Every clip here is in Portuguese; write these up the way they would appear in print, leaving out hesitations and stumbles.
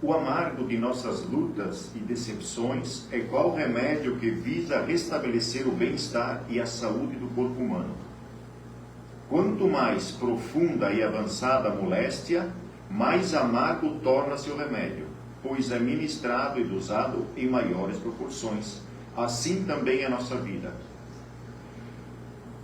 O amargo de nossas lutas e decepções é qual remédio que visa restabelecer o bem-estar e a saúde do corpo humano. Quanto mais profunda e avançada a moléstia, mais amargo torna-se o remédio, pois é ministrado e dosado em maiores proporções. Assim também é a nossa vida.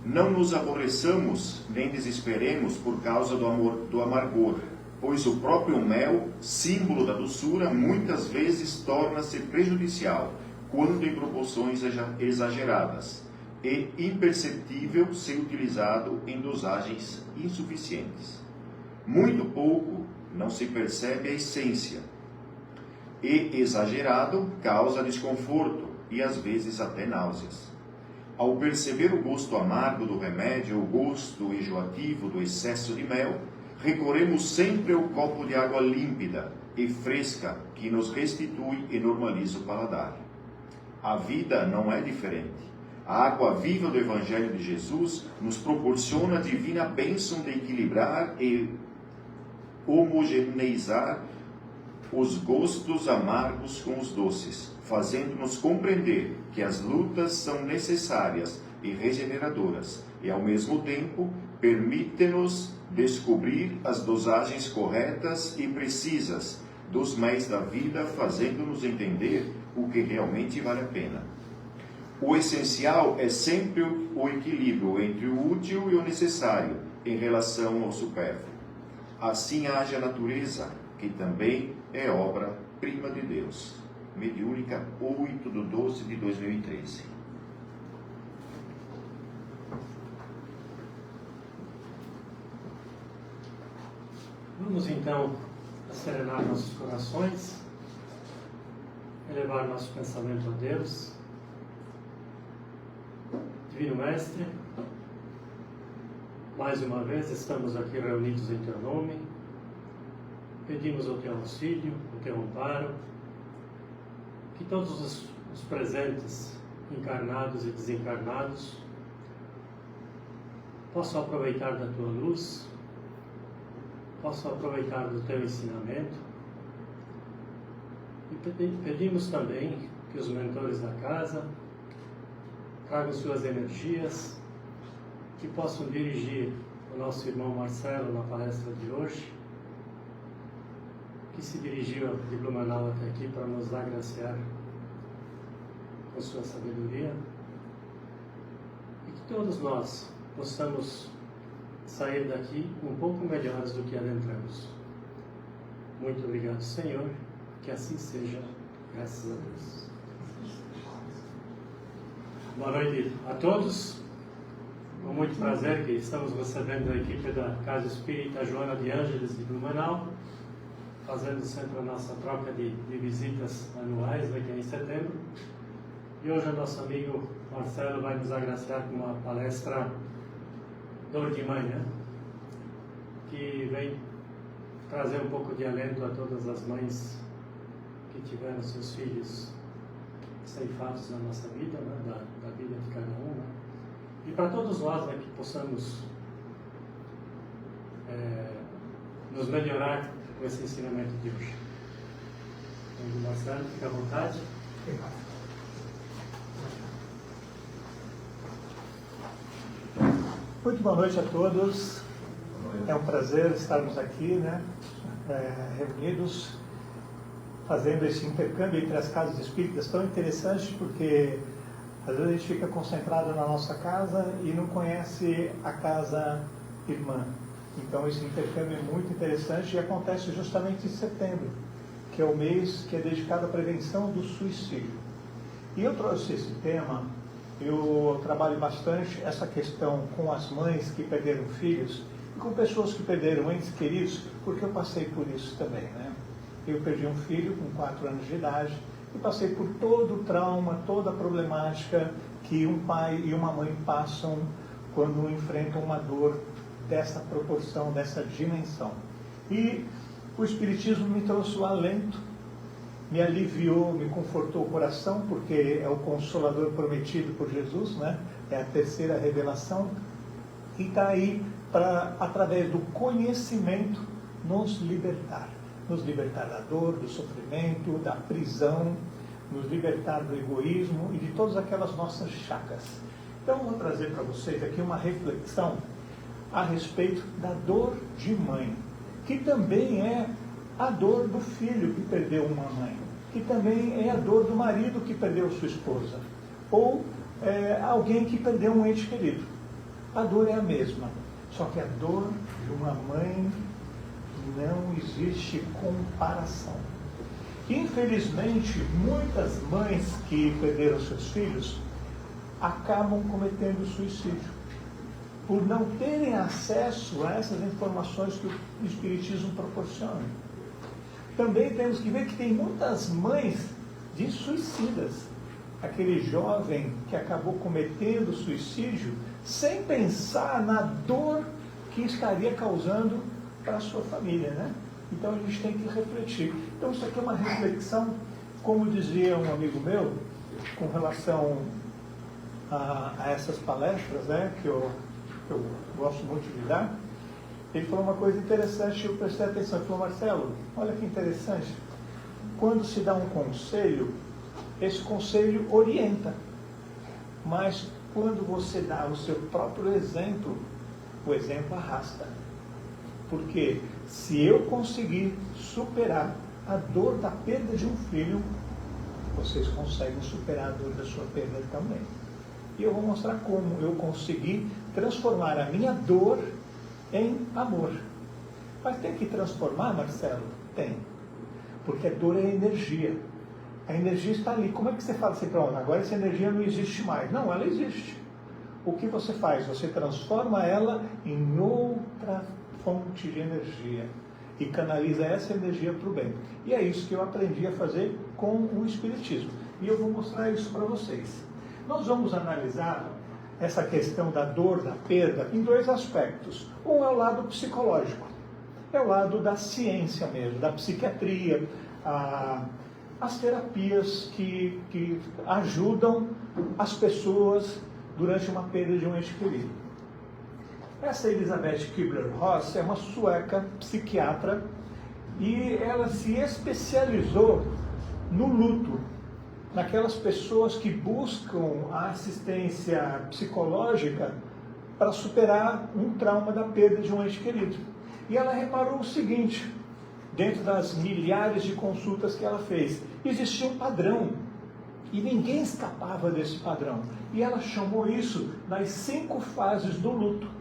Não nos aborreçamos nem desesperemos por causa do amargor, pois o próprio mel, símbolo da doçura, muitas vezes torna-se prejudicial, quando em proporções exageradas, e imperceptível se utilizado em dosagens insuficientes. Muito pouco não se percebe a essência, e exagerado causa desconforto e às vezes até náuseas. Ao perceber o gosto amargo do remédio, o gosto enjoativo do excesso de mel, recorremos sempre ao copo de água límpida e fresca que nos restitui e normaliza o paladar. A vida não é diferente. A água viva do Evangelho de Jesus nos proporciona a divina bênção de equilibrar e homogeneizar os gostos amargos com os doces, fazendo-nos compreender que as lutas são necessárias e regeneradoras, e ao mesmo tempo permite-nos descobrir as dosagens corretas e precisas dos meios da vida, fazendo-nos entender o que realmente vale a pena. O essencial é sempre o equilíbrio entre o útil e o necessário em relação ao supérfluo. Assim age a natureza, que também é obra-prima de Deus. Mediúnica 8/12/2013. Vamos então serenar nossos corações, elevar nosso pensamento a Deus. Divino Mestre, mais uma vez estamos aqui reunidos em Teu nome, pedimos o Teu auxílio, o Teu amparo, que todos os presentes, encarnados e desencarnados, possam aproveitar da Tua luz, possam aproveitar do Teu ensinamento. E pedimos também que os mentores da casa tragam suas energias, que possam dirigir o nosso irmão Marcelo na palestra de hoje, que se dirigiu de Blumenau até aqui para nos agraciar com sua sabedoria, e que todos nós possamos sair daqui um pouco melhores do que adentramos. Muito obrigado, Senhor, que assim seja, graças a Deus. Boa noite a todos. Com muito prazer que estamos recebendo a equipe da Casa Espírita Joana de Ângeles de Blumenau, fazendo sempre a nossa troca de visitas anuais aqui em setembro. E hoje o nosso amigo Marcelo vai nos agraciar com uma palestra Dor de Mãe, né? Que vem trazer um pouco de alento a todas as mães que tiveram seus filhos ceifados na nossa vida, né? da vida de cada um, né? E para todos nós, né, que possamos nos melhorar com esse ensinamento de hoje. Então, Marcelo, fica à vontade. Muito boa noite a todos. É um prazer estarmos aqui, né, reunidos, fazendo esse intercâmbio entre as casas espíritas tão interessante, porque às vezes a gente fica concentrado na nossa casa e não conhece a casa irmã. Então esse intercâmbio é muito interessante e acontece justamente em setembro, que é o mês que é dedicado à prevenção do suicídio. E eu trouxe esse tema, eu trabalho bastante essa questão com as mães que perderam filhos e com pessoas que perderam entes queridos, porque eu passei por isso também, né? Eu perdi um filho com 4 anos de idade e passei por todo o trauma, toda a problemática que um pai e uma mãe passam quando enfrentam uma dor dessa proporção, dessa dimensão. E o Espiritismo me trouxe o alento, me aliviou, me confortou o coração, porque é o Consolador prometido por Jesus, né? É a terceira revelação, e está aí para, através do conhecimento, nos libertar. nos libertar da dor, do sofrimento, da prisão, nos libertar do egoísmo e de todas aquelas nossas chacras. Então, vou trazer para vocês aqui uma reflexão a respeito da dor de mãe, que também é a dor do filho que perdeu uma mãe, que também é a dor do marido que perdeu sua esposa, ou alguém que perdeu um ente querido. A dor é a mesma, só que a dor de uma mãe não existe comparação. Infelizmente, muitas mães que perderam seus filhos acabam cometendo suicídio, por não terem acesso a essas informações que o Espiritismo proporciona. Também temos que ver que tem muitas mães de suicidas. Aquele jovem que acabou cometendo suicídio sem pensar na dor que estaria causando para a sua família, né? Então a gente tem que refletir. Então isso aqui é uma reflexão, como dizia um amigo meu, com relação a essas palestras, né, que eu gosto muito de dar. Ele falou uma coisa interessante, eu prestei atenção. Ele falou: Marcelo, olha que interessante, quando se dá um conselho, esse conselho orienta, mas quando você dá o seu próprio exemplo, o exemplo arrasta. Porque se eu conseguir superar a dor da perda de um filho, vocês conseguem superar a dor da sua perda também. E eu vou mostrar como eu consegui transformar a minha dor em amor. Mas tem que transformar, Marcelo? Tem. Porque a dor é energia. A energia está ali. Como é que você fala assim, pronto, agora essa energia não existe mais? Não, ela existe. O que você faz? Você transforma ela em outra fonte de energia e canaliza essa energia para o bem. E é isso que eu aprendi a fazer com o Espiritismo. E eu vou mostrar isso para vocês. Nós vamos analisar essa questão da dor, da perda, em dois aspectos. Um é o lado psicológico, é o lado da ciência mesmo, da psiquiatria, as terapias que ajudam as pessoas durante uma perda de um ente querido. Essa Elisabeth Kübler-Ross é uma sueca psiquiatra e ela se especializou no luto, naquelas pessoas que buscam a assistência psicológica para superar um trauma da perda de um ente querido. E ela reparou o seguinte, dentro das milhares de consultas que ela fez, existia um padrão e ninguém escapava desse padrão. E ela chamou isso das 5 fases do luto.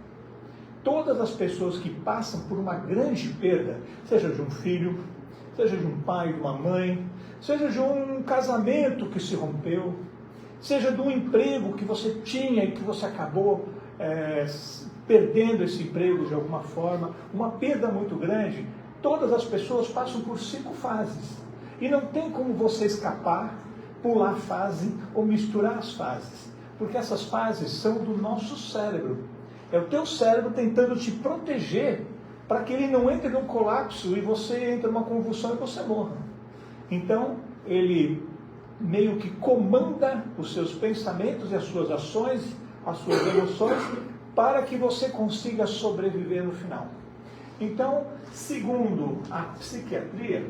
Todas as pessoas que passam por uma grande perda, seja de um filho, seja de um pai, de uma mãe, seja de um casamento que se rompeu, seja de um emprego que você tinha e que você acabou perdendo esse emprego de alguma forma, uma perda muito grande, todas as pessoas passam por 5 fases. E não tem como você escapar, pular a fase ou misturar as fases, porque essas fases são do nosso cérebro. É o teu cérebro tentando te proteger para que ele não entre num colapso e você entre numa convulsão e você morra. Então, ele meio que comanda os seus pensamentos e as suas ações, as suas emoções, para que você consiga sobreviver no final. Então, segundo a psiquiatria,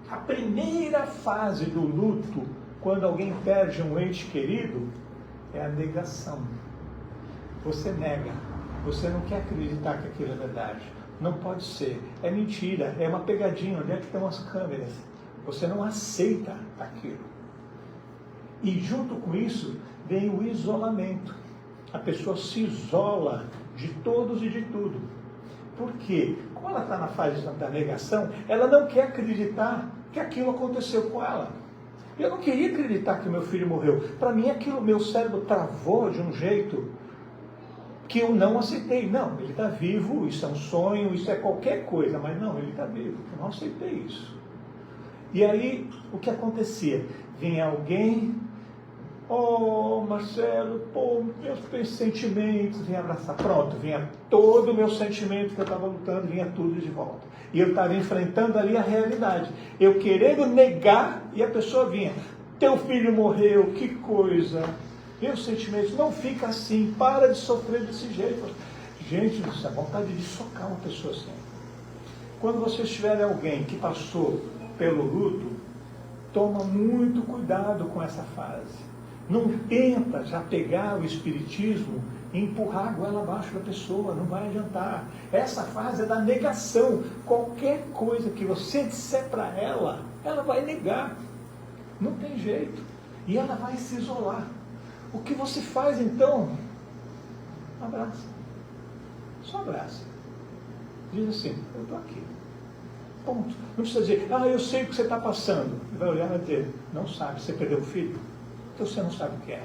a primeira fase do luto, quando alguém perde um ente querido, é a negação. Você nega, você não quer acreditar que aquilo é verdade. Não pode ser, é mentira, é uma pegadinha, onde é que estão as câmeras? Você não aceita aquilo. E junto com isso, vem o isolamento. A pessoa se isola de todos e de tudo. Por quê? Como ela está na fase da negação, ela não quer acreditar que aquilo aconteceu com ela. Eu não queria acreditar que meu filho morreu. Para mim, aquilo, meu cérebro travou de um jeito que eu não aceitei. Não, ele está vivo, isso é um sonho, isso é qualquer coisa, mas não, ele está vivo. Eu não aceitei isso. E aí, o que acontecia? Vinha alguém, Marcelo, meus sentimentos, vinha abraçar. Pronto, vinha todo o meu sentimento que eu estava lutando, vinha tudo de volta. E eu estava enfrentando ali a realidade. Eu querendo negar e a pessoa vinha. Teu filho morreu, que coisa. Meus sentimentos, não fica assim, para de sofrer desse jeito. Gente, isso é vontade de socar uma pessoa assim. Quando vocês tiverem alguém que passou pelo luto, toma muito cuidado com essa fase. Não tenta já pegar o espiritismo e empurrar a goela abaixo da pessoa, não vai adiantar. Essa fase é da negação. Qualquer coisa que você disser para ela, ela vai negar. Não tem jeito. E ela vai se isolar. O que você faz então? Abraça. Só abraça. Diz assim, eu estou aqui. Ponto. Não precisa dizer, eu sei o que você está passando. Ele vai olhar e vai dizer, não sabe, você perdeu o filho? Então você não sabe o que é.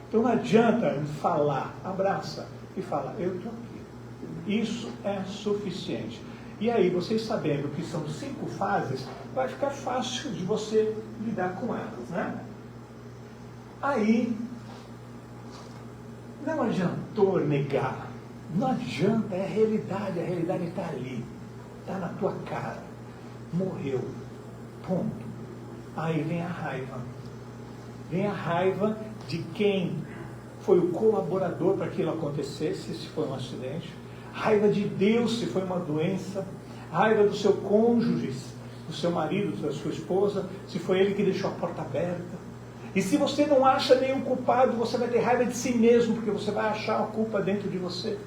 Então não adianta falar, abraça e fala, eu estou aqui. Isso é suficiente. E aí, vocês sabendo que são 5 fases, vai ficar fácil de você lidar com elas, né? Aí, não adiantou negar. Não adianta, é a realidade está ali. Está na tua cara. Morreu. Ponto. Aí vem a raiva. Vem a raiva de quem foi o colaborador para que aquilo acontecesse, se foi um acidente. Raiva de Deus, se foi uma doença. Raiva do seu cônjuge, do seu marido, da sua esposa, se foi ele que deixou a porta aberta. E se você não acha nenhum culpado, você vai ter raiva de si mesmo, porque você vai achar a culpa dentro de você.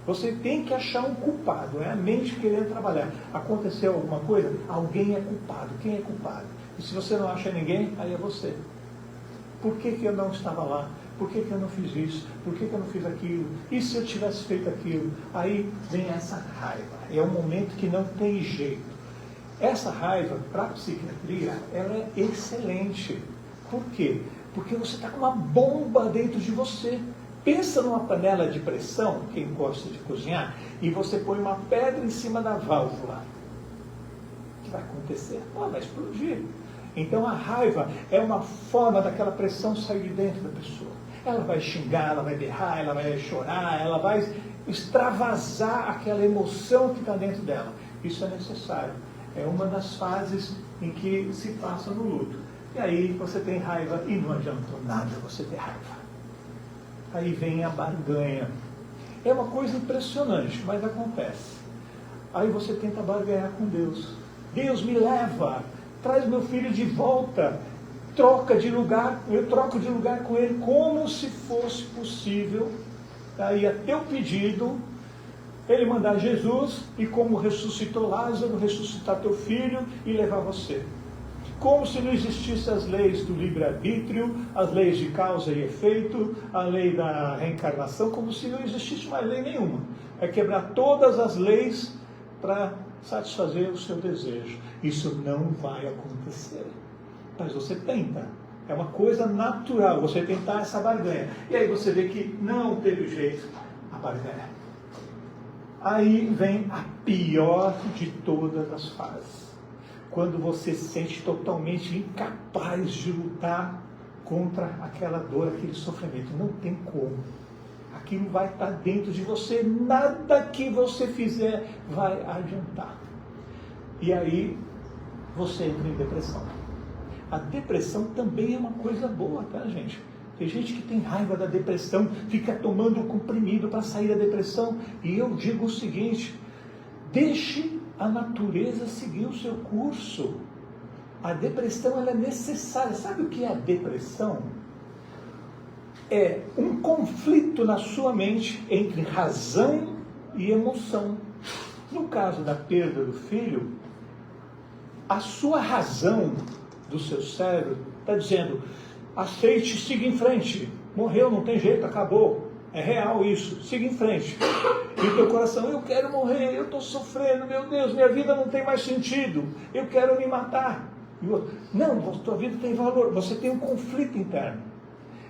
Você tem que achar um culpado, é a mente querendo trabalhar. Aconteceu alguma coisa? Alguém é culpado. Quem é culpado? E se você não acha ninguém, aí é você. Por que eu não estava lá? Por que eu não fiz isso? Por que eu não fiz aquilo? E se eu tivesse feito aquilo? Aí vem essa raiva. É um momento que não tem jeito. Essa raiva, para a psiquiatria, ela é excelente. Por quê? Porque você está com uma bomba dentro de você. Pensa numa panela de pressão, quem gosta de cozinhar, e você põe uma pedra em cima da válvula. O que vai acontecer? Ela vai explodir. Então a raiva é uma forma daquela pressão sair de dentro da pessoa. Ela vai xingar, ela vai berrar, ela vai chorar, ela vai extravasar aquela emoção que está dentro dela. Isso é necessário. É uma das fases em que se passa no luto. E aí você tem raiva e não adiantou nada você ter raiva. Aí vem a barganha. É uma coisa impressionante, mas acontece. Aí você tenta barganhar com Deus. Deus me leva, traz meu filho de volta, troca de lugar, eu troco de lugar com ele, como se fosse possível, aí a teu pedido, ele mandar Jesus, e como ressuscitou Lázaro, ressuscitar teu filho e levar você. Como se não existissem as leis do livre-arbítrio, as leis de causa e efeito, a lei da reencarnação, como se não existisse mais lei nenhuma. É quebrar todas as leis para satisfazer o seu desejo. Isso não vai acontecer. Mas você tenta. É uma coisa natural, você tentar essa barganha. E aí você vê que não teve jeito a barganha. Aí vem a pior de todas as fases. Quando você se sente totalmente incapaz de lutar contra aquela dor, aquele sofrimento. Não tem como. Aquilo vai estar dentro de você. Nada que você fizer vai adiantar. E aí você entra em depressão. A depressão também é uma coisa boa, tá, gente? Tem gente que tem raiva da depressão, fica tomando comprimido para sair da depressão. E eu digo o seguinte, deixe a natureza seguir o seu curso. A depressão ela é necessária. Sabe o que é a depressão? É um conflito na sua mente entre razão e emoção. No caso da perda do filho, a sua razão do seu cérebro está dizendo, aceite, siga em frente. Morreu, não tem jeito, acabou. É real isso, siga em frente. E o teu coração, eu quero morrer, eu estou sofrendo, meu Deus, minha vida não tem mais sentido, eu quero me matar. E o outro, não, tua vida tem valor, você tem um conflito interno.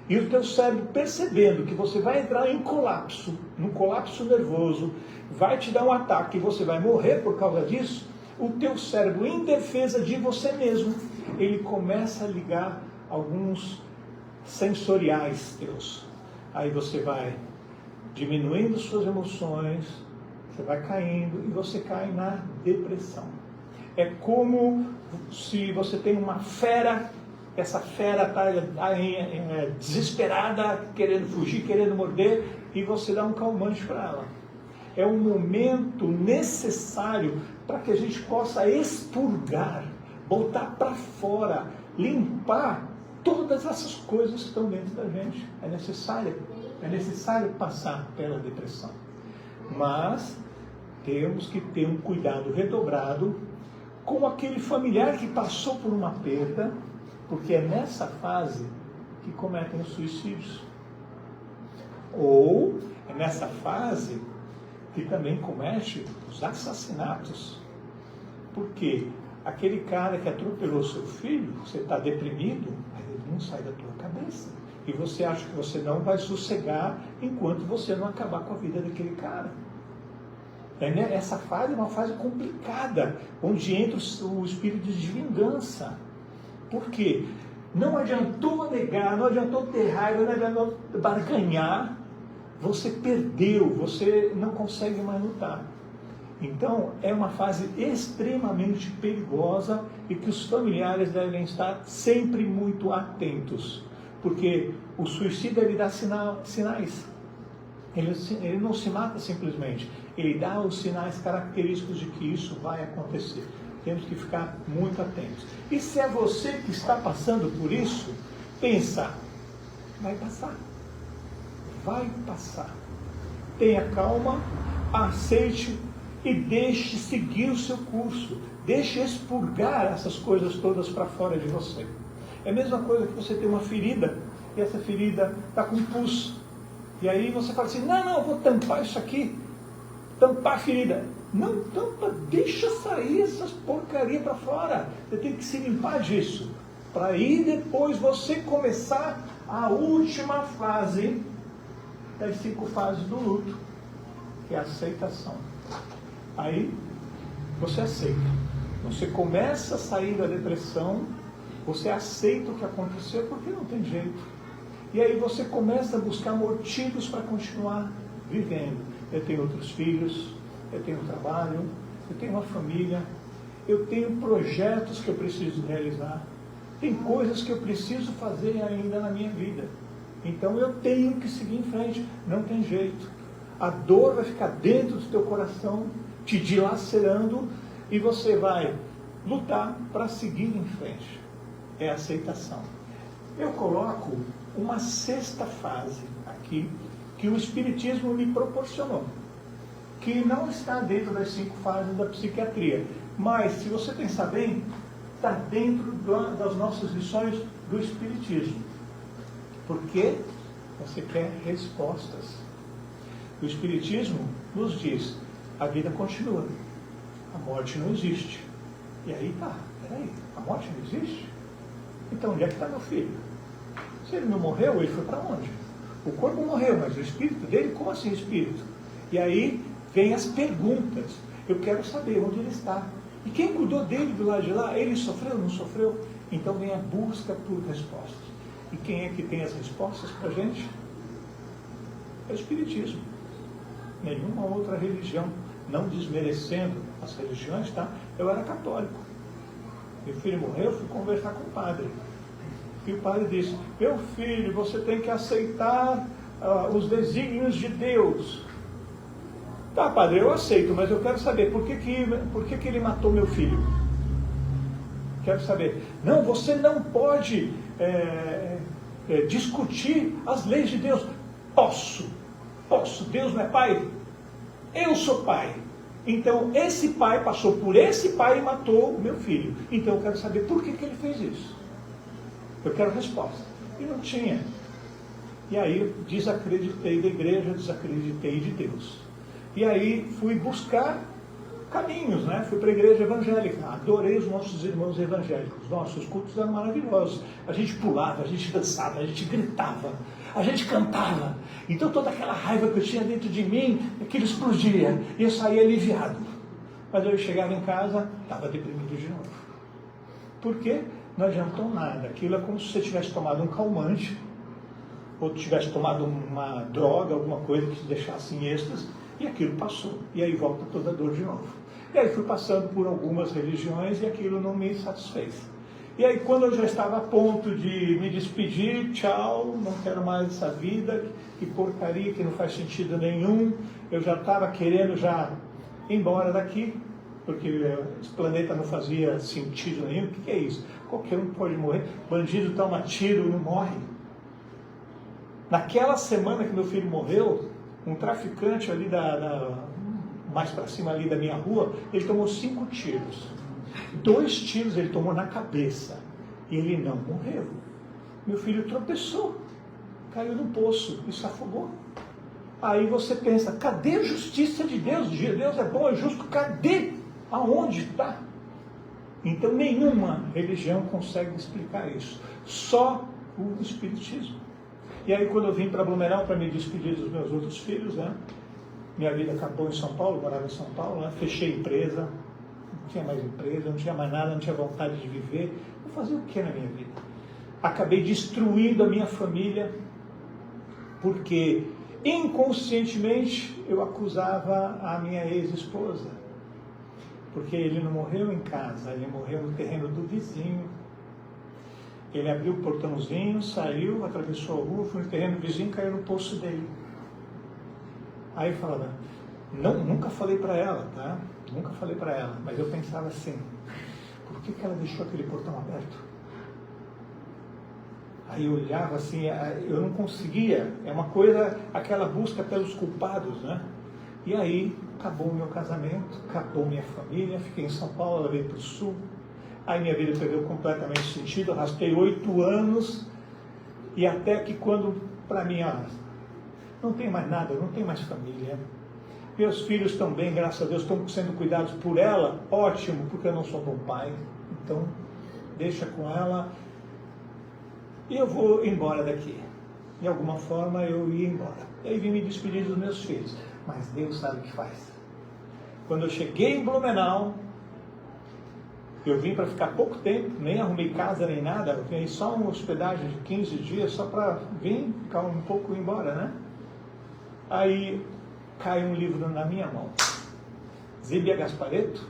E o teu cérebro percebendo que você vai entrar em colapso, num colapso nervoso, vai te dar um ataque e você vai morrer por causa disso, o teu cérebro, em defesa de você mesmo, ele começa a ligar alguns sensoriais teus. Aí você vai diminuindo suas emoções, você vai caindo e você cai na depressão. É como se você tem uma fera, essa fera está desesperada, querendo fugir, querendo morder, e você dá um calmante para ela. É um momento necessário para que a gente possa expurgar, botar para fora, limpar todas essas coisas que estão dentro da gente. É necessário passar pela depressão. Mas temos que ter um cuidado redobrado com aquele familiar que passou por uma perda, porque é nessa fase que cometem os suicídios. Ou é nessa fase que também comete os assassinatos. Porque aquele cara que atropelou seu filho, você está deprimido, mas ele não sai da tua cabeça. E você acha que você não vai sossegar enquanto você não acabar com a vida daquele cara. Essa fase é uma fase complicada, onde entra o espírito de vingança. Por quê? Não adiantou negar, não adiantou ter raiva, não adiantou barganhar. Você perdeu, você não consegue mais lutar. Então, é uma fase extremamente perigosa e que os familiares devem estar sempre muito atentos. Porque o suicida, ele dá sinais. Ele não se mata simplesmente. Ele dá os sinais característicos de que isso vai acontecer. Temos que ficar muito atentos. E se é você que está passando por isso, pensa, vai passar. Vai passar. Tenha calma, aceite e deixe seguir o seu curso. Deixe expurgar essas coisas todas para fora de você. É a mesma coisa que você tem uma ferida, e essa ferida está com pus. E aí você fala assim, não, eu vou tampar isso aqui. Tampar a ferida. Não tampa, deixa sair essas porcarias para fora. Você tem que se limpar disso. Para aí depois você começar a última fase das 5 fases do luto, que é a aceitação. Aí você aceita. Você começa a sair da depressão, você aceita o que aconteceu porque não tem jeito. E aí você começa a buscar motivos para continuar vivendo. Eu tenho outros filhos, eu tenho um trabalho, eu tenho uma família, eu tenho projetos que eu preciso realizar, tem coisas que eu preciso fazer ainda na minha vida. Então eu tenho que seguir em frente, não tem jeito. A dor vai ficar dentro do teu coração, te dilacerando, e você vai lutar para seguir em frente. É a aceitação. Eu coloco uma 6ª fase aqui, que o Espiritismo me proporcionou, que não está dentro das 5 fases da psiquiatria, mas, se você pensar bem, está dentro das nossas lições do Espiritismo. Porque você quer respostas. O Espiritismo nos diz, a vida continua, a morte não existe. E aí peraí, a morte não existe? Então onde é que está meu filho? Se ele não morreu, ele foi para onde? O corpo morreu, mas o espírito dele, como assim espírito? E aí vem as perguntas. Eu quero saber onde ele está. E quem cuidou dele do lado de lá? Ele sofreu, não sofreu? Então vem a busca por respostas. E quem é que tem as respostas para a gente? É o Espiritismo. Nenhuma outra religião. Não desmerecendo as religiões, tá? Eu era católico. Meu filho morreu, eu fui conversar com o padre. E o padre disse, meu filho, você tem que aceitar os desígnios de Deus. Tá, padre, eu aceito, mas eu quero saber por que ele matou meu filho. Quero saber. Não, você não pode discutir as leis de Deus. Posso. Deus não é pai? Eu sou pai. Então, esse pai passou por esse pai e matou o meu filho. Então, eu quero saber por que ele fez isso. Eu quero resposta. E não tinha. E aí, desacreditei da igreja, desacreditei de Deus. E aí, fui buscar caminhos, né? Fui para a igreja evangélica. Adorei os nossos irmãos evangélicos. Nossos cultos eram maravilhosos. A gente pulava, a gente dançava, a gente gritava, a gente cantava. Então, toda aquela raiva que eu tinha dentro de mim, aquilo explodia. E eu saía aliviado. Mas eu chegava em casa, estava deprimido de novo. Por quê? Não adiantou nada. Aquilo é como se você tivesse tomado um calmante, ou tivesse tomado uma droga, alguma coisa que te deixasse em êxtase, e aquilo passou. E aí volta toda a dor de novo. E aí fui passando por algumas religiões e aquilo não me satisfez. E aí quando eu já estava a ponto de me despedir, tchau, não quero mais essa vida, que porcaria, que não faz sentido nenhum, eu já estava querendo já ir embora daqui, porque esse planeta não fazia sentido nenhum. O que é isso? Qualquer um pode morrer. Bandido toma tiro, não morre. Naquela semana que meu filho morreu, um traficante ali mais para cima ali da minha rua, ele tomou 5 tiros. 2 tiros ele tomou na cabeça. E ele não morreu. Meu filho tropeçou, caiu no poço e se afogou. Aí você pensa, cadê a justiça de Deus? Deus é bom, é justo, cadê? Aonde está? Então nenhuma religião consegue explicar isso. Só o Espiritismo. E aí quando eu vim para Blumenau para me despedir dos meus outros filhos, né? Minha vida acabou em São Paulo, morava em São Paulo, né? Fechei empresa, não tinha mais empresa, não tinha mais nada, não tinha vontade de viver. Vou fazer o que na minha vida? Acabei destruindo a minha família, porque inconscientemente eu acusava a minha ex-esposa. Porque ele não morreu em casa, ele morreu no terreno do vizinho. Ele abriu o portãozinho, saiu, atravessou a rua, foi no terreno do vizinho e caiu no poço dele. Aí eu falava, nunca falei para ela, tá? Nunca falei para ela, mas eu pensava assim, por que ela deixou aquele portão aberto? Aí eu olhava assim, eu não conseguia, é uma coisa, aquela busca pelos culpados, né? E aí acabou o meu casamento, acabou minha família, fiquei em São Paulo, ela veio para o Sul. Aí minha vida perdeu completamente sentido, arrastei 8 anos, e até que quando, para mim, não tem mais nada, não tem mais família. Meus filhos estão bem, graças a Deus, estão sendo cuidados por ela, ótimo, porque eu não sou bom pai, então deixa com ela, e eu vou embora daqui. De alguma forma eu ia embora. E aí vim me despedir dos meus filhos, mas Deus sabe o que faz. Quando eu cheguei em Blumenau, eu vim para ficar pouco tempo, nem arrumei casa nem nada, eu vim só uma hospedagem de 15 dias, só para vir, ficar um pouco e ir embora, né? Aí cai um livro na minha mão, Zíbia Gasparetto,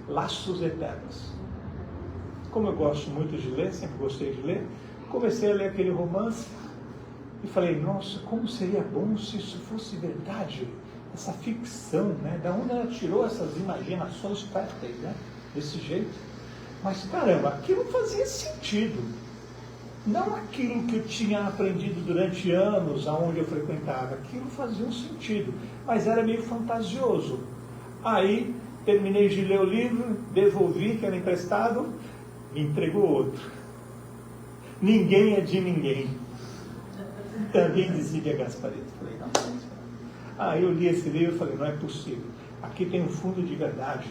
Laços Eternos. Como eu gosto muito de ler, sempre gostei de ler, comecei a ler aquele romance e falei, nossa, como seria bom se isso fosse verdade, essa ficção, né? Da onde ela tirou essas imaginações férteis, né? Desse jeito. Mas caramba, aquilo fazia sentido. Não aquilo que eu tinha aprendido durante anos, aonde eu frequentava. Aquilo fazia um sentido, mas era meio fantasioso. Aí, terminei de ler o livro, devolvi, que era emprestado, me entregou outro. Ninguém é de ninguém. Também dizia Gasparetto. Falei, não. Aí eu li esse livro e falei, não é possível. Aqui tem um fundo de verdade.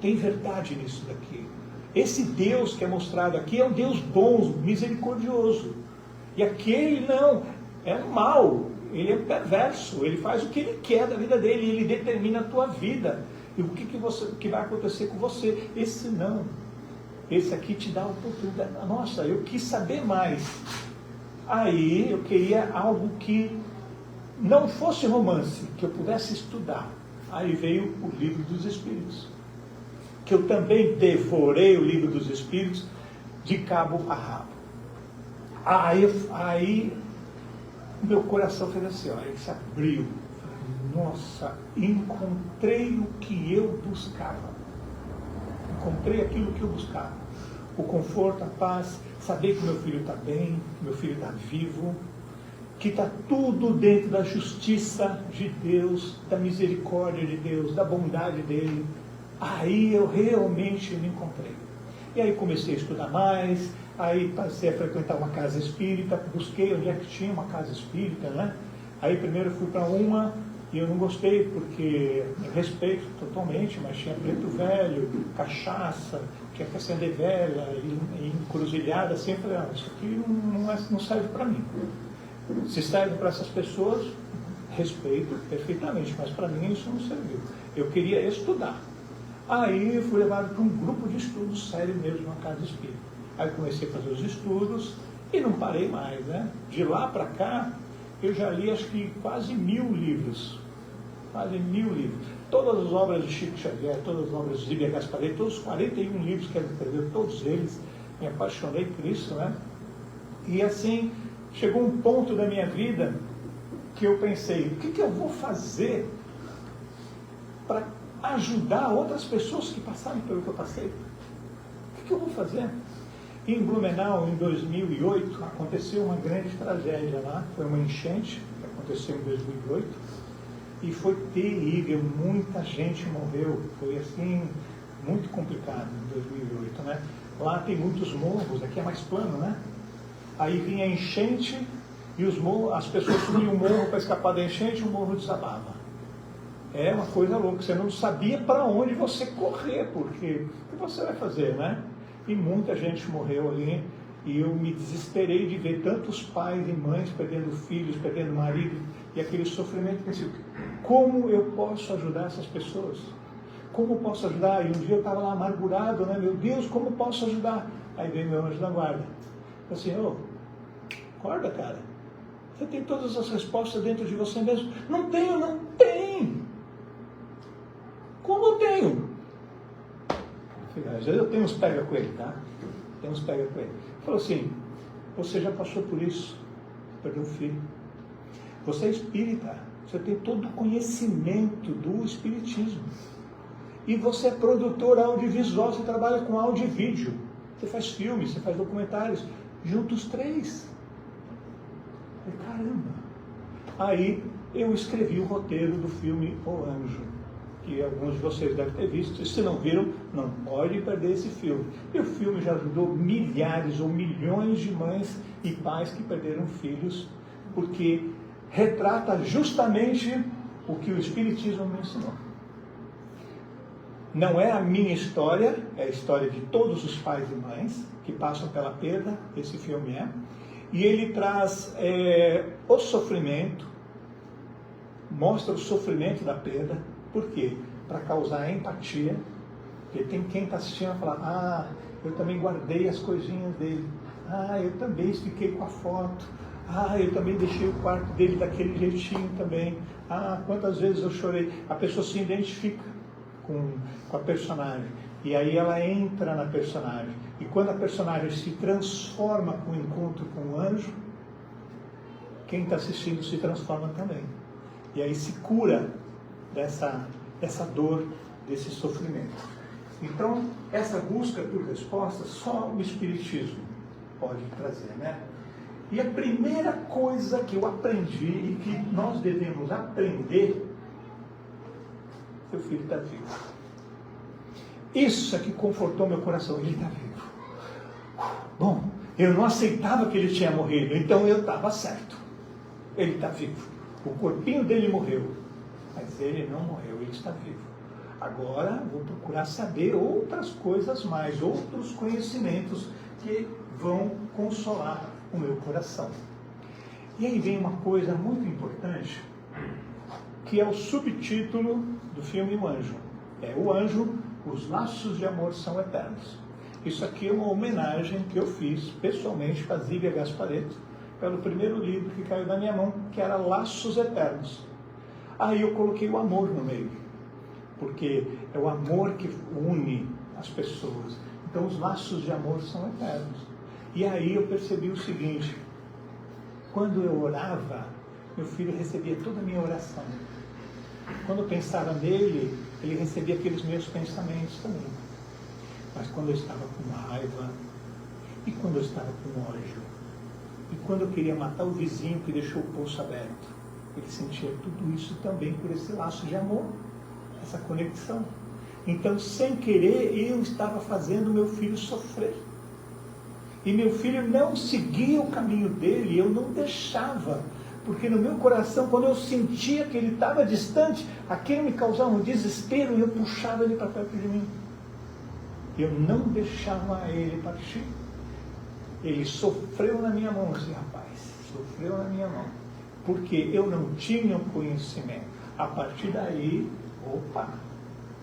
Tem verdade nisso daqui. Esse Deus que é mostrado aqui é um Deus bom, misericordioso. E aquele não, é um mal, ele é perverso, ele faz o que ele quer da vida dele, ele determina a tua vida. E o que vai acontecer com você? Esse não. Esse aqui te dá a oportunidade. Nossa, eu quis saber mais. Aí eu queria algo que não fosse romance, que eu pudesse estudar. Aí veio o Livro dos Espíritos, que eu também devorei o Livro dos Espíritos de cabo a rabo. Aí meu coração fez assim, ó, ele se abriu. Nossa, encontrei o que eu buscava. Encontrei aquilo que eu buscava. O conforto, a paz, saber que meu filho está bem, que meu filho está vivo, que está tudo dentro da justiça de Deus, da misericórdia de Deus, da bondade dele. Aí eu realmente me encontrei. E aí comecei a estudar mais, aí passei a frequentar uma casa espírita, busquei onde é que tinha uma casa espírita, né? Aí primeiro fui para uma e eu não gostei, porque eu respeito totalmente, mas tinha preto velho, cachaça, tinha que acender vela, e encruzilhada, assim, eu falei, isso aqui não serve para mim. Se serve para essas pessoas, respeito perfeitamente, mas para mim isso não serviu. Eu queria estudar. Aí eu fui levado para um grupo de estudos sério mesmo, uma casa espírita. Aí comecei a fazer os estudos e não parei mais, né? De lá para cá, eu já li acho que quase 1000 livros. Quase 1000 livros. Todas as obras de Chico Xavier, todas as obras de Zíbia Gasparetto, todos os 41 livros que ela escreveu, todos eles, me apaixonei por isso, né? E assim, chegou um ponto da minha vida que eu pensei, o que eu vou fazer para ajudar outras pessoas que passaram pelo que eu passei. O que eu vou fazer? Em Blumenau, em 2008, aconteceu uma grande tragédia lá, foi uma enchente, que aconteceu em 2008, e foi terrível, muita gente morreu, foi assim, muito complicado em 2008, né? Lá tem muitos morros, aqui é mais plano, né? Aí vinha a enchente e os morros, as pessoas subiam o morro para escapar da enchente e o morro desabava. É uma coisa louca, você não sabia para onde você correr, porque o que você vai fazer, né? E muita gente morreu ali, e eu me desesperei de ver tantos pais e mães perdendo filhos, perdendo marido, e aquele sofrimento. Pensei, como eu posso ajudar essas pessoas? Como eu posso ajudar? E um dia eu estava lá amargurado, né? Meu Deus, como eu posso ajudar? Aí veio meu anjo da guarda. Eu assim, acorda, cara. Você tem todas as respostas dentro de você mesmo. Não tenho, não tem. Como eu tenho? Às vezes eu tenho uns pega com ele, tá? Tem uns pega com ele. Ele falou assim, você já passou por isso, perdeu um filho. Você é espírita, você tem todo o conhecimento do espiritismo. E você é produtor audiovisual, você trabalha com áudio e vídeo. Você faz filmes, você faz documentários, junta os três. Eu falei, caramba. Aí eu escrevi o roteiro do filme O Anjo, que alguns de vocês devem ter visto, e se não viram, não pode perder esse filme. E o filme já ajudou milhares ou milhões de mães e pais que perderam filhos, porque retrata justamente o que o Espiritismo me ensinou. Não é a minha história, é a história de todos os pais e mães que passam pela perda, esse filme é, e ele traz o sofrimento, mostra o sofrimento da perda. Por quê? Para causar empatia. Porque tem quem está assistindo e fala, eu também guardei as coisinhas dele. Eu também fiquei com a foto. Eu também deixei o quarto dele daquele jeitinho também. Quantas vezes eu chorei. A pessoa se identifica com a personagem. E aí ela entra na personagem. E quando a personagem se transforma com o encontro com o anjo, quem está assistindo se transforma também. E aí se cura dessa dor, desse sofrimento. Então, essa busca por respostas, só o Espiritismo pode trazer, né? E a primeira coisa que eu aprendi e que nós devemos aprender, seu filho está vivo. Isso é que confortou meu coração, ele está vivo. Bom, eu não aceitava que ele tinha morrido, então eu estava certo. Ele está vivo. O corpinho dele morreu. Mas ele não morreu, ele está vivo. Agora vou procurar saber outras coisas mais, outros conhecimentos que vão consolar o meu coração. E aí vem uma coisa muito importante, que é o subtítulo do filme O Anjo. É O Anjo, os laços de amor são eternos. Isso aqui é uma homenagem que eu fiz pessoalmente para Zíbia Gasparetto, pelo primeiro livro que caiu da minha mão, que era Laços Eternos. Aí eu coloquei o amor no meio, porque é o amor que une as pessoas. Então os laços de amor são eternos. E aí eu percebi o seguinte, quando eu orava, meu filho recebia toda a minha oração. Quando eu pensava nele, ele recebia aqueles meus pensamentos também. Mas quando eu estava com raiva, e quando eu estava com ódio, e quando eu queria matar o vizinho que deixou o poço aberto, ele sentia tudo isso também por esse laço de amor, essa conexão. Então, sem querer, eu estava fazendo meu filho sofrer. E meu filho não seguia o caminho dele, eu não deixava. Porque no meu coração, quando eu sentia que ele estava distante, aquilo me causava um desespero e eu puxava ele para perto de mim. Eu não deixava ele partir. Ele sofreu na minha mão, esse rapaz. Sofreu na minha mão. Porque eu não tinha conhecimento. A partir daí,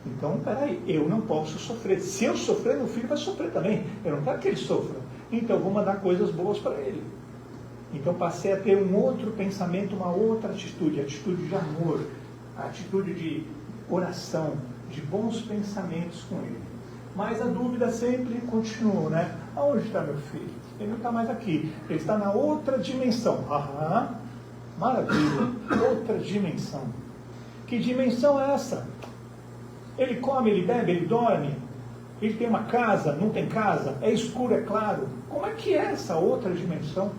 então, peraí, eu não posso sofrer. Se eu sofrer, meu filho vai sofrer também. Eu não quero que ele sofra. Então, vou mandar coisas boas para ele. Então, passei a ter um outro pensamento, uma outra atitude, atitude de amor, atitude de oração, de bons pensamentos com ele. Mas a dúvida sempre continuou, né? Aonde está meu filho? Ele não está mais aqui. Ele está na outra dimensão. Maravilha, outra dimensão. Que dimensão é essa? Ele come, ele bebe, ele dorme. Ele tem uma casa, não tem casa, é escuro, é claro. Como é que é essa outra dimensão?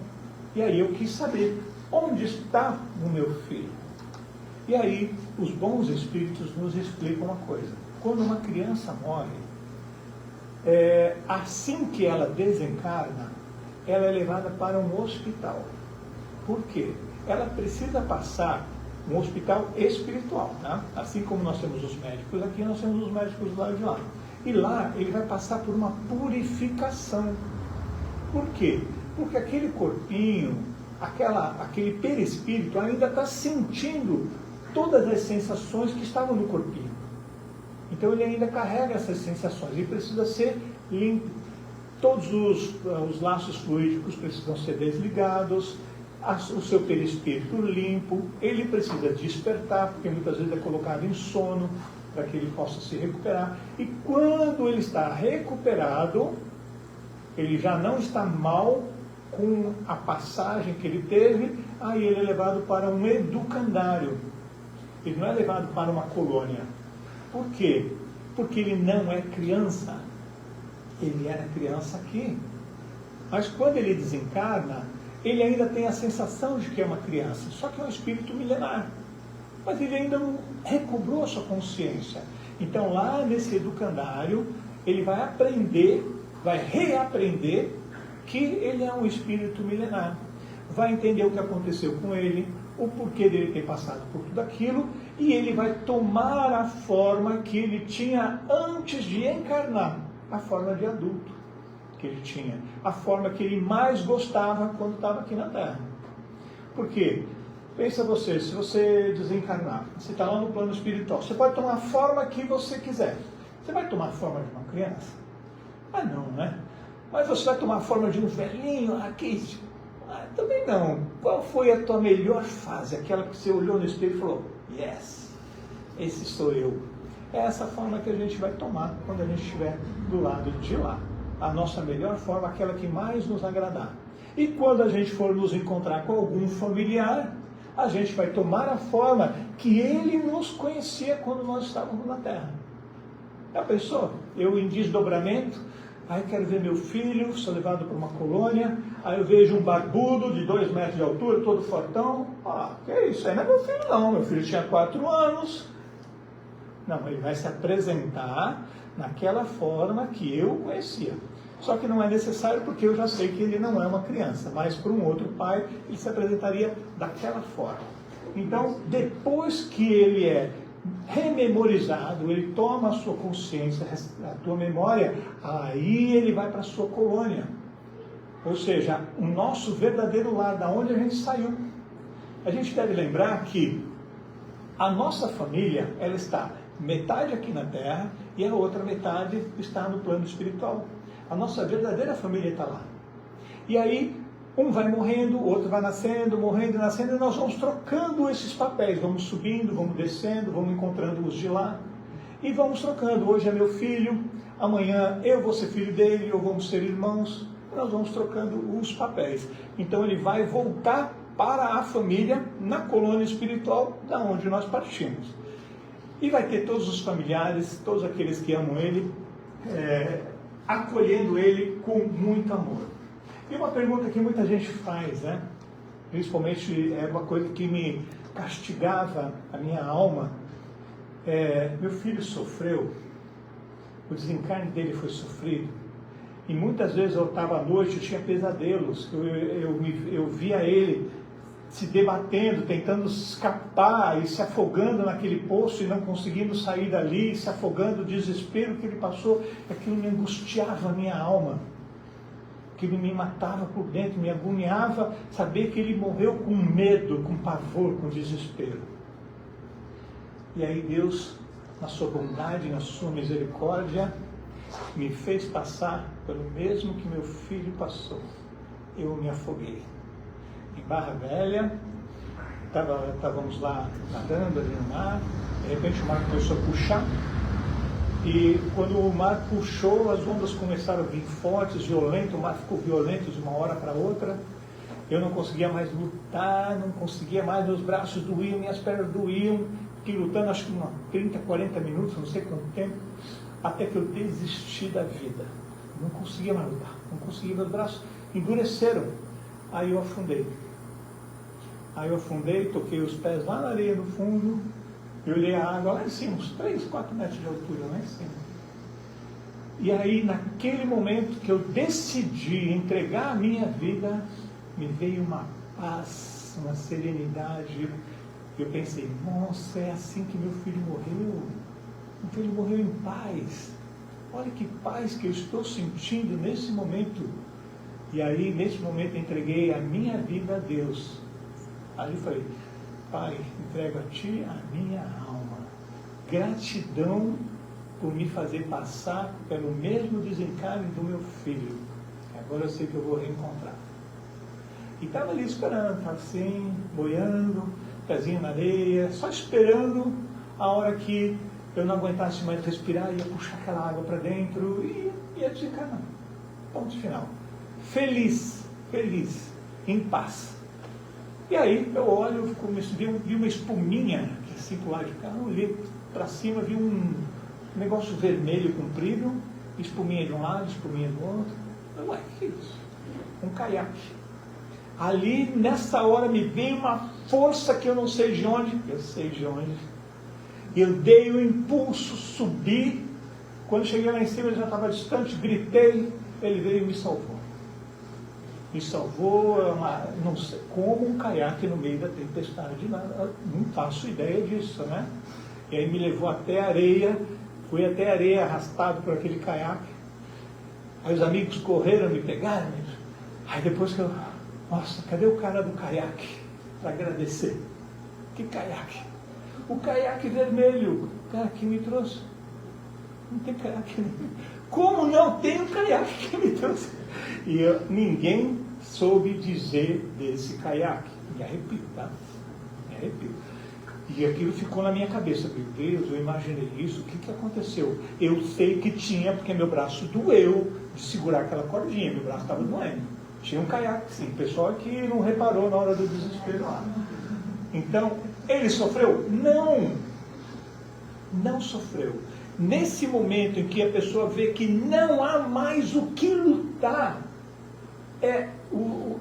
E aí eu quis saber, onde está o meu filho? E aí os bons espíritos nos explicam uma coisa. Quando uma criança morre, assim que ela desencarna, ela é levada para um hospital. Por quê? Ela precisa passar um hospital espiritual, tá? Assim como nós temos os médicos aqui, nós temos os médicos do lado de lá. E lá ele vai passar por uma purificação. Por quê? Porque aquele corpinho, aquele perispírito ainda está sentindo todas as sensações que estavam no corpinho. Então ele ainda carrega essas sensações e precisa ser limpo. Todos os laços fluídicos precisam ser desligados, o seu perispírito limpo, ele precisa despertar, porque muitas vezes é colocado em sono, para que ele possa se recuperar. E quando ele está recuperado, ele já não está mal com a passagem que ele teve, aí ele é levado para um educandário. Ele não é levado para uma colônia. Por quê? Porque ele não é criança. Ele era criança aqui. Mas quando ele desencarna, ele ainda tem a sensação de que é uma criança, só que é um espírito milenar. Mas ele ainda não recobrou a sua consciência. Então lá nesse educandário, ele vai aprender, vai reaprender que ele é um espírito milenar. Vai entender o que aconteceu com ele, o porquê dele ter passado por tudo aquilo, e ele vai tomar a forma que ele tinha antes de encarnar, a forma de adulto que ele tinha, a forma que ele mais gostava quando estava aqui na Terra. Por quê? Pensa você, se você desencarnar, você está lá no plano espiritual, você pode tomar a forma que você quiser. Você vai tomar a forma de uma criança? Ah, não, né? Mas você vai tomar a forma de um velhinho aqui? Ah, também não. Qual foi a tua melhor fase? Aquela que você olhou no espelho e falou, yes, esse sou eu. É essa forma que a gente vai tomar quando a gente estiver do lado de lá. A nossa melhor forma, aquela que mais nos agradar. E quando a gente for nos encontrar com algum familiar, a gente vai tomar a forma que ele nos conhecia quando nós estávamos na Terra. Já pensou? Eu em desdobramento, aí quero ver meu filho, sou levado para uma colônia, aí eu vejo um barbudo de 2 metros de altura, todo fortão. Ah, que é isso? Aí não é meu filho não, meu filho tinha 4 anos. Não, ele vai se apresentar naquela forma que eu conhecia. Só que não é necessário porque eu já sei que ele não é uma criança, mas para um outro pai ele se apresentaria daquela forma. Então, depois que ele é rememorizado, ele toma a sua consciência, a tua memória, aí ele vai para a sua colônia. Ou seja, o nosso verdadeiro lar, da onde a gente saiu. A gente deve lembrar que a nossa família, ela está metade aqui na Terra e a outra metade está no plano espiritual. A nossa verdadeira família está lá. E aí, um vai morrendo, o outro vai nascendo, morrendo e nascendo, e nós vamos trocando esses papéis, vamos subindo, vamos descendo, vamos encontrando os de lá, e vamos trocando. Hoje é meu filho, amanhã eu vou ser filho dele, ou vamos ser irmãos, nós vamos trocando os papéis. Então ele vai voltar para a família, na colônia espiritual, da onde nós partimos. E vai ter todos os familiares, todos aqueles que amam ele, acolhendo ele com muito amor. E uma pergunta que muita gente faz, né? Principalmente é uma coisa que me castigava a minha alma. Meu filho sofreu, o desencarne dele foi sofrido, e muitas vezes eu estava à noite, eu tinha pesadelos, eu via ele se debatendo, tentando escapar e se afogando naquele poço e não conseguindo sair dali, se afogando, o desespero que ele passou, aquilo me angustiava a minha alma, aquilo me matava por dentro, me agoniava saber que ele morreu com medo, com pavor, com desespero. E aí Deus, na sua bondade, na sua misericórdia, me fez passar pelo mesmo que meu filho passou. Eu me afoguei. Em Barra Velha, estávamos lá nadando ali no mar, de repente o mar começou a puxar, e quando o mar puxou, as ondas começaram a vir fortes, violentas, o mar ficou violento de uma hora para outra, eu não conseguia mais lutar, não conseguia mais, meus braços doíam, minhas pernas doíam, fiquei lutando acho que uns 30, 40 minutos, não sei quanto tempo, até que eu desisti da vida. Não conseguia mais lutar, não conseguia, meus braços endureceram. Aí eu afundei. Toquei os pés lá na areia no fundo, e olhei a água lá em cima, uns 3, 4 metros de altura lá em cima. E aí, naquele momento que eu decidi entregar a minha vida, me veio uma paz, uma serenidade. Eu pensei, nossa, é assim que meu filho morreu. Meu filho morreu em paz. Olha que paz que eu estou sentindo nesse momento. E aí, nesse momento, entreguei a minha vida a Deus. Ali falei, Pai, entrego a Ti a minha alma. Gratidão por me fazer passar pelo mesmo desencarne do meu filho. Agora eu sei que eu vou reencontrar. E estava ali esperando, estava assim, boiando, pezinho na areia, só esperando a hora que eu não aguentasse mais respirar, ia puxar aquela água para dentro e ia desencarnar. Ponto final. Feliz, em paz. E aí eu olho, vi uma espuminha, assim pro lado de cá, eu olhei para cima, vi um negócio vermelho comprido, espuminha de um lado, espuminha do outro. Eu, ué, que é isso? Um caiaque. Ali, nessa hora, me veio uma força que eu não sei de onde, eu sei de onde. Eu dei o impulso, subi. Quando cheguei lá em cima, ele já estava distante, gritei, ele veio e me salvou. Me salvou, não sei como, um caiaque no meio da tempestade. Não faço ideia disso, né? E aí me levou até a areia, fui até a areia arrastado por aquele caiaque. Aí os amigos correram, me pegaram. Aí depois que eu... Nossa, cadê o cara do caiaque para agradecer? Que caiaque? O caiaque vermelho, o cara que me trouxe. Não tem caiaque nenhum. Como não tem um caiaque que me trouxe? E ninguém soube dizer desse caiaque. Me arrepio, tá? Me arrepio. E aquilo ficou na minha cabeça. Meu Deus, eu imaginei isso. O que aconteceu? Eu sei que tinha, porque meu braço doeu de segurar aquela cordinha. Meu braço estava doendo. Tinha um caiaque, sim. O pessoal que não reparou na hora do desespero lá. Então, ele sofreu? Não! Não sofreu. Nesse momento em que a pessoa vê que não há mais o que lutar, o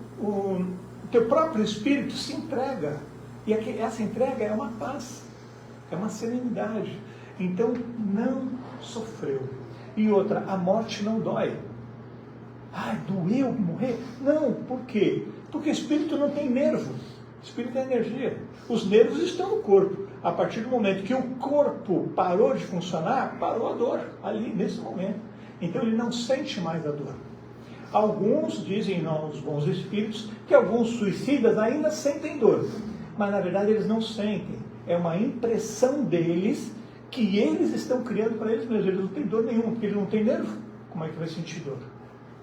teu próprio espírito se entrega. E essa entrega é uma paz, é uma serenidade. Então, não sofreu. E outra, a morte não dói. Ai, doeu morrer? Não, por quê? Porque o espírito não tem nervo. O espírito é energia. Os nervos estão no corpo. A partir do momento que o corpo parou de funcionar, parou a dor, ali, nesse momento. Então ele não sente mais a dor. Alguns dizem, os bons espíritos, que alguns suicidas ainda sentem dor. Mas na verdade eles não sentem. É uma impressão deles que eles estão criando para eles mesmos. Eles não têm dor nenhuma, porque ele não tem nervo. Como é que vai sentir dor?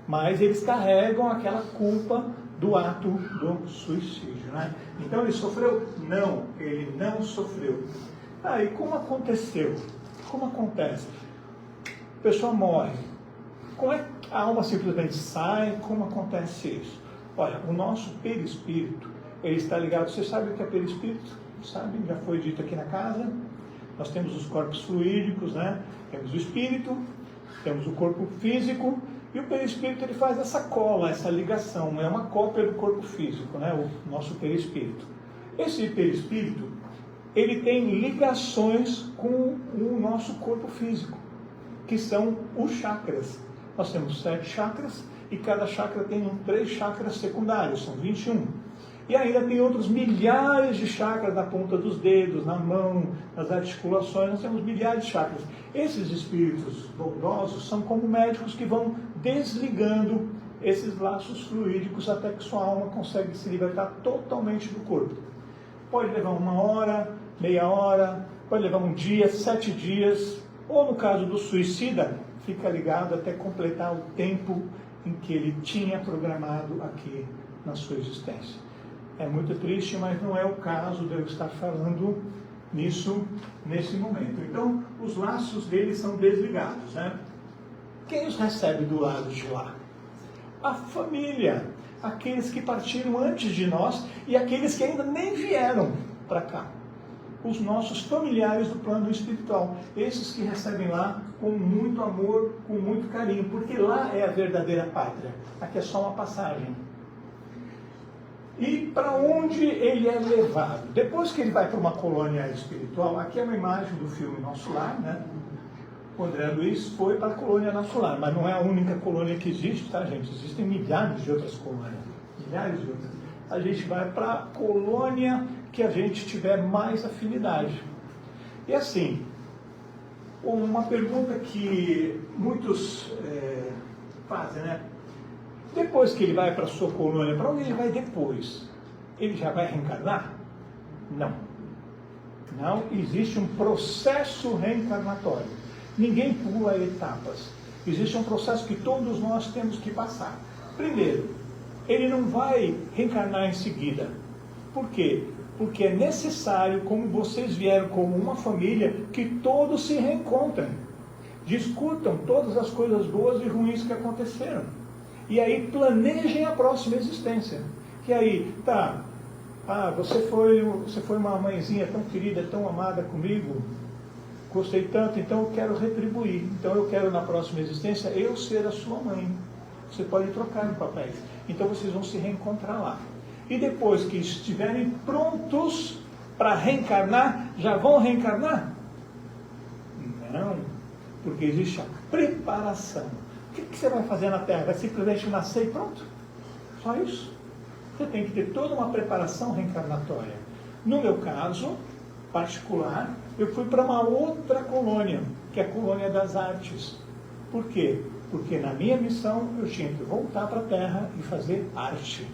Mas eles carregam aquela culpa do ato do suicídio, né? Então ele sofreu? Não, ele não sofreu. E como aconteceu? Como acontece? A pessoa morre. Como é que a alma simplesmente sai? Como acontece isso? Olha, o nosso perispírito, ele está ligado, você sabe o que é perispírito? Sabe? Já foi dito aqui na casa. Nós temos os corpos fluídicos, né? Temos o espírito, temos o corpo físico, e o perispírito ele faz essa cola, essa ligação, é uma cópia do corpo físico, né? O nosso perispírito. Esse perispírito, ele tem ligações com o nosso corpo físico, que são os chakras. Nós temos 7 chakras, e cada chakra tem 3 chakras secundários, são 21. E ainda tem outros milhares de chakras na ponta dos dedos, na mão, nas articulações, nós temos milhares de chakras. Esses espíritos bondosos são como médicos que vão desligando esses laços fluídicos até que sua alma consegue se libertar totalmente do corpo. Pode levar 1 hora, meia hora, pode levar 1 dia, 7 dias, ou no caso do suicida, fica ligado até completar o tempo em que ele tinha programado aqui na sua existência. É muito triste, mas não é o caso de eu estar falando nisso nesse momento. Então, os laços deles são desligados, né? Quem os recebe do lado de lá? A família, aqueles que partiram antes de nós e aqueles que ainda nem vieram para cá. os nossos familiares do plano espiritual, esses que recebem lá com muito amor, com muito carinho, porque lá é a verdadeira pátria, aqui é só uma passagem. E para onde ele é levado? Depois que ele vai para uma colônia espiritual, aqui é uma imagem do filme Nosso Lar, né? O André Luiz foi para a colônia Nosso Lar, mas não é a única colônia que existe, tá, gente? Existem milhares de outras colônias, milhares de outras. A gente vai para a colônia que a gente tiver mais afinidade. E assim, uma pergunta que muitos fazem, né? Depois que ele vai para a sua colônia, para onde ele vai depois? Ele já vai reencarnar? Não. Não existe um processo reencarnatório. Ninguém pula etapas. Existe um processo que todos nós temos que passar. Primeiro, ele não vai reencarnar em seguida. Por quê? Porque é necessário, como vocês vieram como uma família, que todos se reencontrem. Discutam todas as coisas boas e ruins que aconteceram. E aí planejem a próxima existência. Que aí, tá, você foi uma mãezinha tão querida, tão amada comigo, gostei tanto, então eu quero retribuir. Então eu quero na próxima existência eu ser a sua mãe. Você pode trocar em papéis. Então vocês vão se reencontrar lá. E depois que estiverem prontos para reencarnar, já vão reencarnar? Não, porque existe a preparação. O que você vai fazer na Terra? Vai simplesmente nascer e pronto? Só isso? Você tem que ter toda uma preparação reencarnatória. No meu caso particular, eu fui para uma outra colônia, que é a colônia das artes. Por quê? Porque na minha missão eu tinha que voltar para a Terra e fazer arte,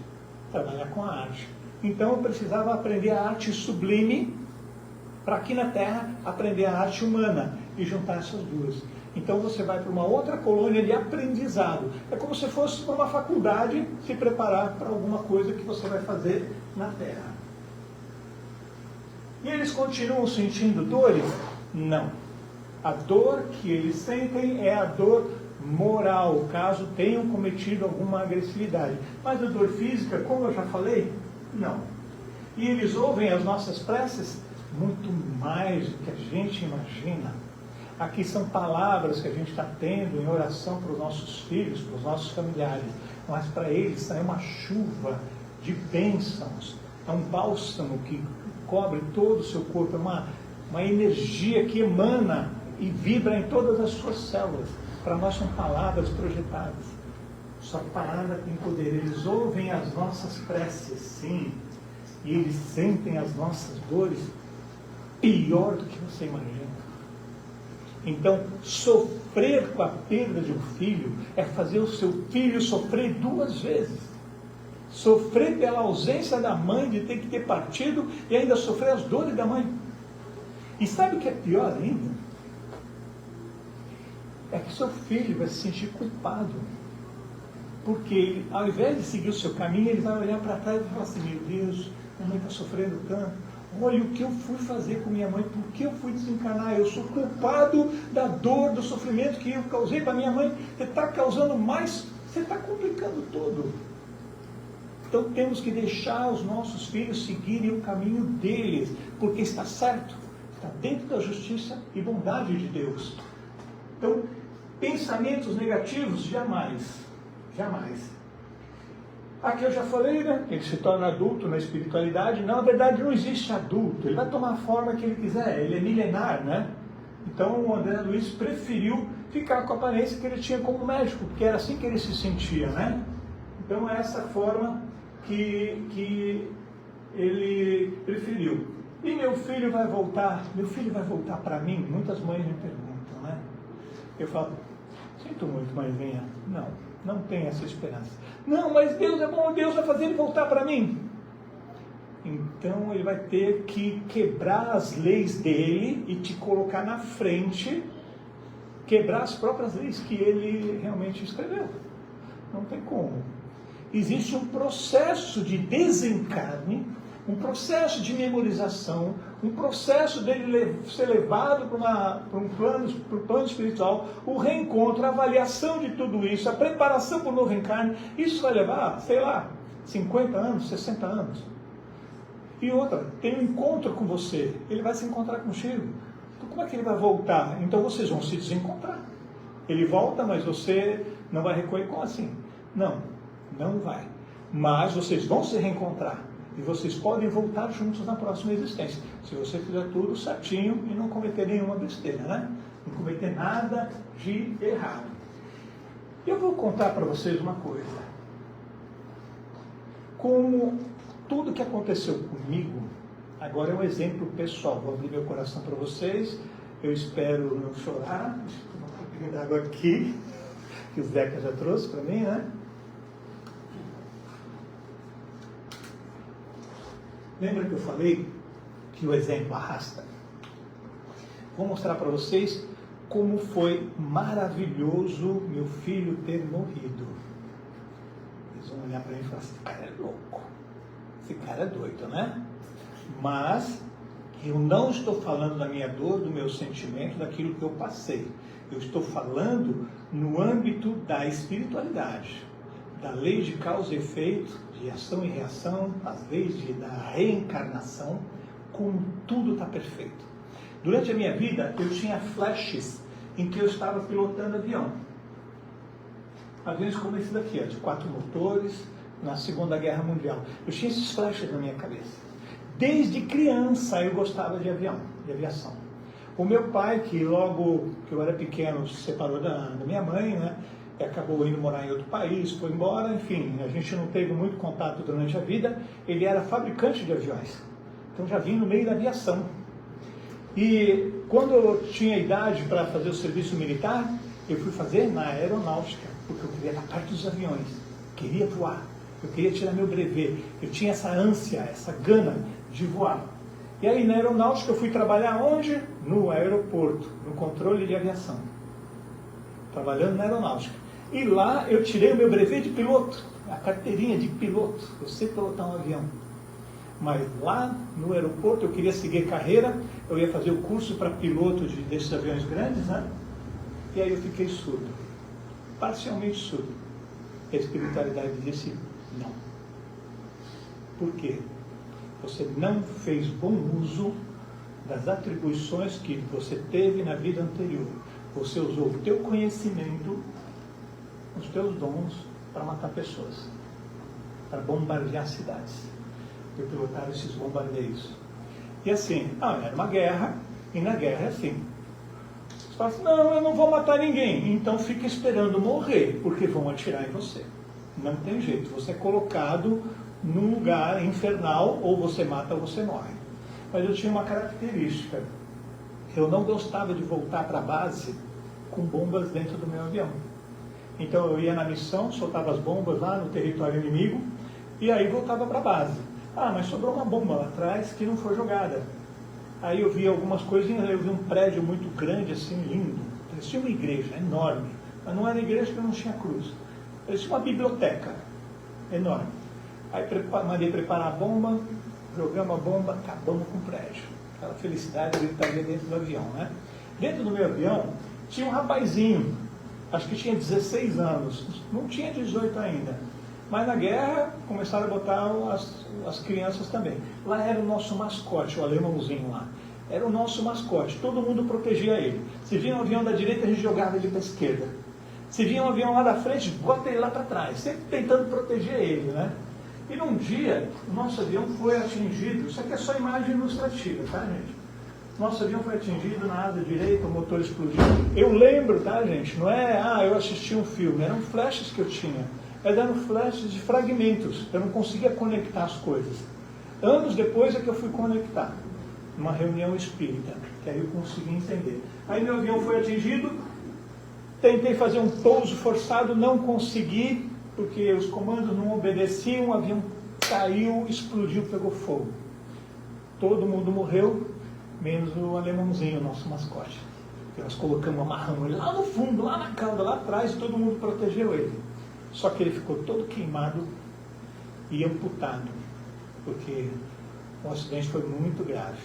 trabalhar com a arte. Então eu precisava aprender a arte sublime, para aqui na Terra aprender a arte humana e juntar essas duas. Então você vai para uma outra colônia de aprendizado. É como se fosse para uma faculdade se preparar para alguma coisa que você vai fazer na Terra. E eles continuam sentindo dores? Não. A dor que eles sentem é a dor moral, caso tenham cometido alguma agressividade. Mas a dor física, como eu já falei, não. E eles ouvem as nossas preces muito mais do que a gente imagina. Aqui são palavras que a gente está tendo em oração para os nossos filhos, para os nossos familiares. Mas para eles é uma chuva de bênçãos. É um bálsamo que cobre todo o seu corpo. É uma energia que emana e vibra em todas as suas células. Para nós são palavras projetadas. Sua palavra tem poder. Eles ouvem as nossas preces, sim. E eles sentem as nossas dores pior do que você imagina. Então, sofrer com a perda de um filho é fazer o seu filho sofrer duas vezes. Sofrer pela ausência da mãe, de ter que ter partido, e ainda sofrer as dores da mãe. E sabe o que é pior ainda? É que seu filho vai se sentir culpado. Porque ele, ao invés de seguir o seu caminho, ele vai olhar para trás e falar assim: meu Deus, minha mãe está sofrendo tanto. Olha o que eu fui fazer com minha mãe, por que eu fui desencarnar? Eu sou culpado da dor, do sofrimento que eu causei para minha mãe. Você está causando mais, você está complicando tudo. Então temos que deixar os nossos filhos seguirem o caminho deles, porque está certo, está dentro da justiça e bondade de Deus. Então, pensamentos negativos, jamais, jamais. Aqui eu já falei, né? Ele se torna adulto na espiritualidade. Não, na verdade não existe adulto. Ele vai tomar a forma que ele quiser. Ele é milenar, né? Então o André Luiz preferiu ficar com a aparência que ele tinha como médico, porque era assim que ele se sentia, né? Então é essa forma que ele preferiu. E meu filho vai voltar para mim? Muitas mães me perguntam, né? Eu falo, sinto muito, mãezinha. Não tem essa esperança. Não, mas Deus é bom, Deus vai fazer ele voltar para mim. Então ele vai ter que quebrar as leis dele e te colocar na frente, quebrar as próprias leis que ele realmente escreveu. Não tem como. Existe um processo de desencarne, um processo de memorização, um processo dele ser levado para um plano espiritual, o reencontro, a avaliação de tudo isso, a preparação para o novo reencarne. Isso vai levar, sei lá, 50 anos, 60 anos. E outra, tem um encontro com você, ele vai se encontrar contigo. Então como é que ele vai voltar? Então vocês vão se desencontrar. Ele volta, mas você não vai recolher. Como assim? Não, não vai. Mas vocês vão se reencontrar. E vocês podem voltar juntos na próxima existência. Se você fizer tudo certinho e não cometer nenhuma besteira, né? Não cometer nada de errado. Eu vou contar para vocês uma coisa. Como tudo que aconteceu comigo, agora é um exemplo pessoal. Vou abrir meu coração para vocês. Eu espero não chorar. Deixa eu tomar um pouquinho d'água aqui, que o Zeca já trouxe para mim, né? Lembra que eu falei que o exemplo arrasta? Vou mostrar para vocês como foi maravilhoso meu filho ter morrido. Eles vão olhar para mim e falar, esse cara é louco. Esse cara é doido, né? Mas eu não estou falando da minha dor, do meu sentimento, daquilo que eu passei. Eu estou falando no âmbito da espiritualidade, da lei de causa e efeito, de ação e reação, as leis da reencarnação, como tudo está perfeito. Durante a minha vida, eu tinha flashes em que eu estava pilotando avião. Aviões como esse daqui, ó, de 4 motores, na Segunda Guerra Mundial. Eu tinha esses flashes na minha cabeça. Desde criança eu gostava de avião, de aviação. O meu pai, que logo que eu era pequeno se separou da minha mãe, né? Acabou indo morar em outro país, foi embora, enfim, a gente não teve muito contato durante a vida. Ele era fabricante de aviões, então já vim no meio da aviação. E quando eu tinha idade para fazer o serviço militar, eu fui fazer na aeronáutica, porque eu queria estar perto dos aviões, queria voar, eu queria tirar meu brevet, eu tinha essa ânsia, essa gana de voar. E aí na aeronáutica eu fui trabalhar onde? No aeroporto, no controle de aviação, trabalhando na aeronáutica. E lá eu tirei o meu brevet de piloto, a carteirinha de piloto, eu sei pilotar um avião. Mas lá no aeroporto eu queria seguir carreira, eu ia fazer o curso para piloto desses aviões grandes, né? E aí eu fiquei surdo, parcialmente surdo. A espiritualidade disse não. Por quê? Você não fez bom uso das atribuições que você teve na vida anterior. Você usou o teu conhecimento, os teus dons para matar pessoas, para bombardear cidades, e pilotar esses bombardeios. E assim, era uma guerra, e na guerra é assim. Você fala assim, não, eu não vou matar ninguém, então fica esperando morrer, porque vão atirar em você. Não tem jeito, você é colocado num lugar infernal, ou você mata ou você morre. Mas eu tinha uma característica, eu não gostava de voltar para a base com bombas dentro do meu avião. Então eu ia na missão, soltava as bombas lá no território inimigo, e aí voltava para a base. Mas sobrou uma bomba lá atrás que não foi jogada. Aí eu vi algumas coisinhas, eu vi um prédio muito grande, assim, lindo. Parecia uma igreja enorme, mas não era igreja porque não tinha cruz. Parecia uma biblioteca enorme. Aí mandei preparar a bomba, jogamos a bomba, acabamos com o prédio. Aquela felicidade de estar dentro do avião, né? Dentro do meu avião tinha um rapazinho, acho que tinha 16 anos, não tinha 18 ainda. Mas na guerra começaram a botar as crianças também. Lá era o nosso mascote, o alemãozinho lá. Era o nosso mascote, todo mundo protegia ele. Se vinha um avião da direita, a gente jogava ele para a esquerda. Se vinha um avião lá da frente, bota ele lá para trás, sempre tentando proteger ele, né? E num dia, o nosso avião foi atingido, isso aqui é só imagem ilustrativa, tá, gente? Nosso avião foi atingido na asa direita, o motor explodiu. Eu lembro, tá, gente? Não é, eu assisti um filme, eram flashes que eu tinha. Mas eram flashes de fragmentos, eu não conseguia conectar as coisas. Anos depois é que eu fui conectar, numa reunião espírita, que aí eu consegui entender. Aí meu avião foi atingido, tentei fazer um pouso forçado, não consegui, porque os comandos não obedeciam, o avião caiu, explodiu, pegou fogo. Todo mundo morreu, menos o alemãozinho, o nosso mascote. Nós colocamos, amarramos ele lá no fundo, lá na cauda, lá atrás, e todo mundo protegeu ele. Só que ele ficou todo queimado e amputado, porque o acidente foi muito grave.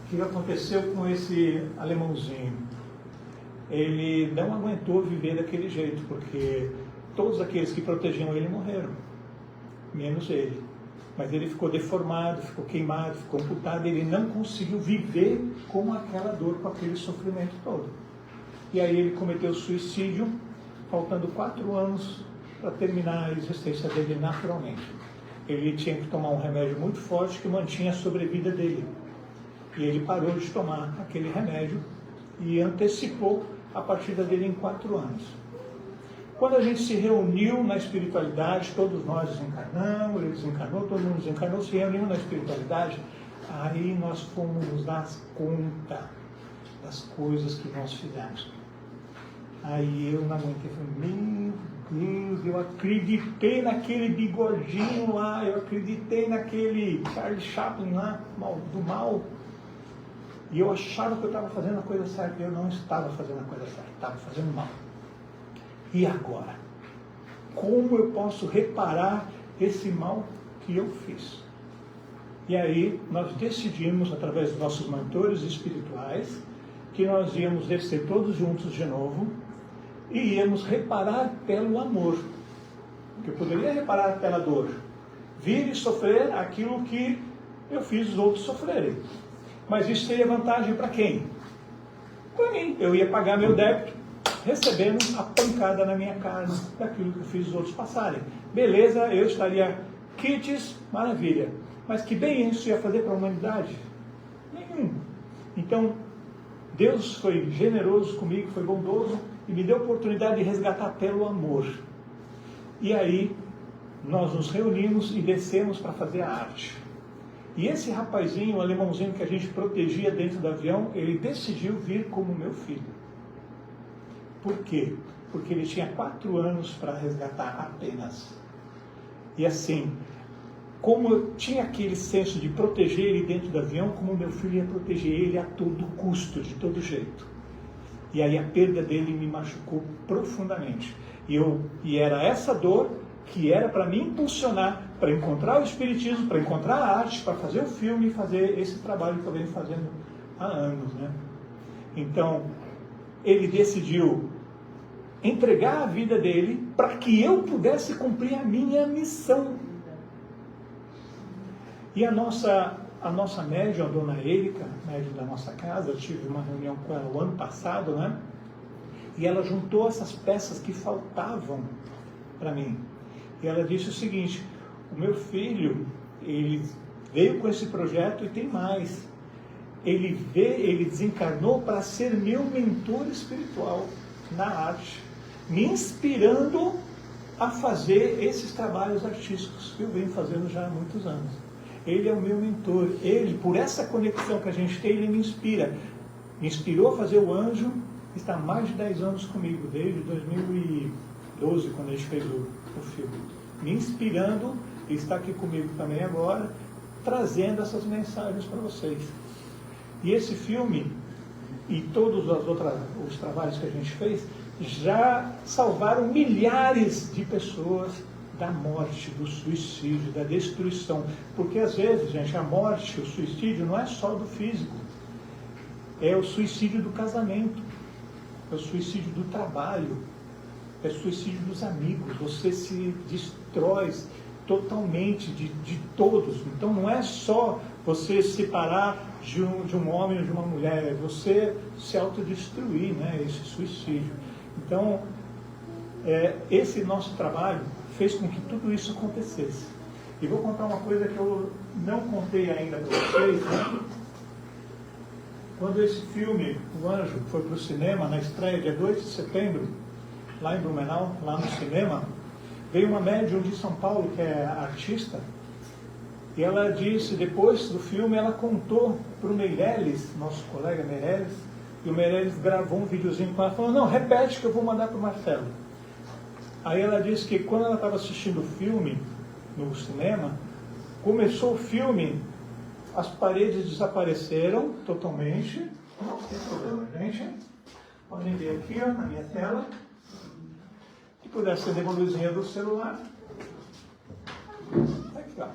O que aconteceu com esse alemãozinho? Ele não aguentou viver daquele jeito, porque todos aqueles que protegiam ele morreram, menos ele. Mas ele ficou deformado, ficou queimado, ficou amputado, ele não conseguiu viver com aquela dor, com aquele sofrimento todo. E aí ele cometeu suicídio, faltando 4 anos para terminar a existência dele naturalmente. Ele tinha que tomar um remédio muito forte que mantinha a sobrevida dele. E ele parou de tomar aquele remédio e antecipou a partida dele em 4 anos. Quando a gente se reuniu na espiritualidade, todos nós desencarnamos, ele desencarnou, todo mundo desencarnou, se reuniu na espiritualidade, aí nós fomos nos dar conta das coisas que nós fizemos. Aí eu não aguentei, falei, meu Deus, eu acreditei naquele bigodinho lá, eu acreditei naquele Charlie Chaplin lá, do mal, e eu achava que eu estava fazendo a coisa certa, e eu não estava fazendo a coisa certa, estava fazendo mal. E agora? Como eu posso reparar esse mal que eu fiz? E aí nós decidimos, através dos nossos mentores espirituais, que nós íamos descer todos juntos de novo e íamos reparar pelo amor. Porque eu poderia reparar pela dor. Vir e sofrer aquilo que eu fiz os outros sofrerem. Mas isso seria vantagem para quem? Para mim. Eu ia pagar meu débito recebendo a pancada na minha carne daquilo que eu fiz os outros passarem. Beleza, eu estaria quites, maravilha. Mas que bem isso ia fazer para a humanidade? Nenhum. Então, Deus foi generoso comigo, foi bondoso e me deu a oportunidade de resgatar pelo amor. E aí, nós nos reunimos e descemos para fazer a arte. E esse rapazinho, o alemãozinho que a gente protegia dentro do avião, ele decidiu vir como meu filho. Por quê? Porque ele tinha 4 anos para resgatar apenas. E assim, como eu tinha aquele senso de proteger ele dentro do avião, como meu filho ia proteger ele a todo custo, de todo jeito. E aí a perda dele me machucou profundamente. E era essa dor que era para me impulsionar, para encontrar o Espiritismo, para encontrar a arte, para fazer o filme e fazer esse trabalho que eu venho fazendo há anos, né? Então, ele decidiu entregar a vida dele para que eu pudesse cumprir a minha missão. E a nossa médium, a dona Érica, médium da nossa casa, eu tive uma reunião com ela o ano passado, né? E ela juntou essas peças que faltavam para mim. E ela disse o seguinte, o meu filho, ele veio com esse projeto e tem mais. Ele desencarnou para ser meu mentor espiritual na arte, me inspirando a fazer esses trabalhos artísticos que eu venho fazendo já há muitos anos. Ele é o meu mentor. Ele, por essa conexão que a gente tem, ele me inspira. Me inspirou a fazer o Anjo, está há mais de 10 anos comigo, desde 2012, quando a gente fez o filme. Me inspirando, e está aqui comigo também agora, trazendo essas mensagens para vocês. E esse filme, e todos os trabalhos que a gente fez, já salvaram milhares de pessoas da morte, do suicídio, da destruição. Porque às vezes, gente, a morte, o suicídio não é só do físico. É o suicídio do casamento, é o suicídio do trabalho, é o suicídio dos amigos. Você se destrói totalmente de todos. Então não é só você se separar de um homem ou de uma mulher, é você se autodestruir, né? Esse suicídio. Então, esse nosso trabalho fez com que tudo isso acontecesse. E vou contar uma coisa que eu não contei ainda para vocês, né? Quando esse filme, O Anjo, foi para o cinema, na estreia dia 2 de setembro, lá em Blumenau, lá no cinema, veio uma médium de São Paulo, que é artista, e ela disse, depois do filme, ela contou para o Meirelles, nosso colega Meirelles, e o Meirelles gravou um videozinho com ela, falou, não, repete que eu vou mandar para o Marcelo. Aí ela disse que quando ela estava assistindo o filme, no cinema, começou o filme, as paredes desapareceram totalmente, não tem problema, gente, podem ver aqui, ó, na minha tela, se puder acender uma luzinha do celular, aqui, ó.